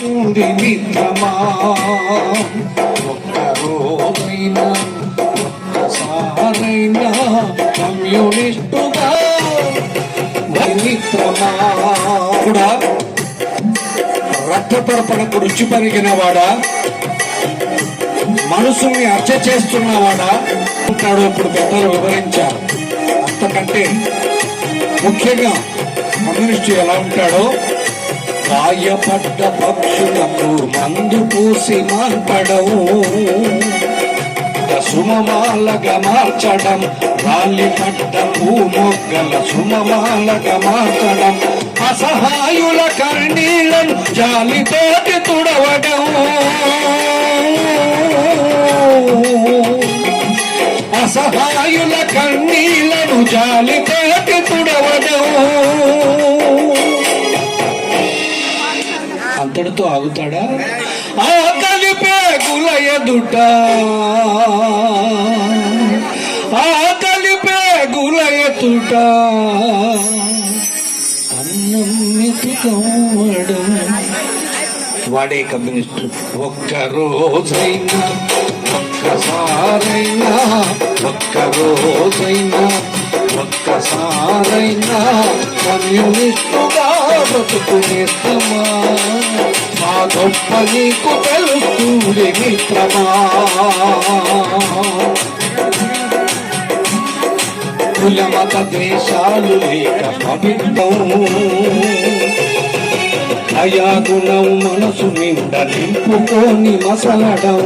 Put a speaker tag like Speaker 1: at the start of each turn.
Speaker 1: మిత్రమా ఒక్కరోజైనా ఒక్కసారైనా కమ్యూనిస్టుగా మిత్రమా కూడా రక్తపరపడకు రుచి పరిగిన వాడా, మనసుని హత్య చేస్తున్నవాడా ఉంటాడు. ఇప్పుడు పెద్దలు వివరించారు. అంతకంటే ముఖ్యంగా కమ్యూనిస్టు ఎలా ఉంటాడో, గాయపడ్డ పక్షులకు మందు పూసి మాన్పడవు, సుమమాలగా మార్చడం, రాలి పడ్డ పూమొగ్గల సుమమాలగా మార్చడం, అసహాయుల కన్నీళ్లను జాలితోటి తుడవడం, అసహాయుల కన్నీళ్లను జాలితోటి తుడవడం. అంతటితో ఆగుతాడా? ఆకలి పేగుల ఎదుట, ఆకలి పేగుల ఎదుట అన్నం మెతుకవ్వడం వాడే కమ్యూనిస్టు. ఒక్కరోజైనా ఒక్కసారైనా ఒక్కరోజైనా ఒక్కసారైనా కమ్యూనిస్టుగా బ్రతుకునేస్తమా, మా గొప్ప నీకు తెలుస్తుంది మిత్రమా. కుల మత ద్వేషాలు లేక పవిత్రం, దయాగుణం మనసు నిండా నింపుకొని మసలడం,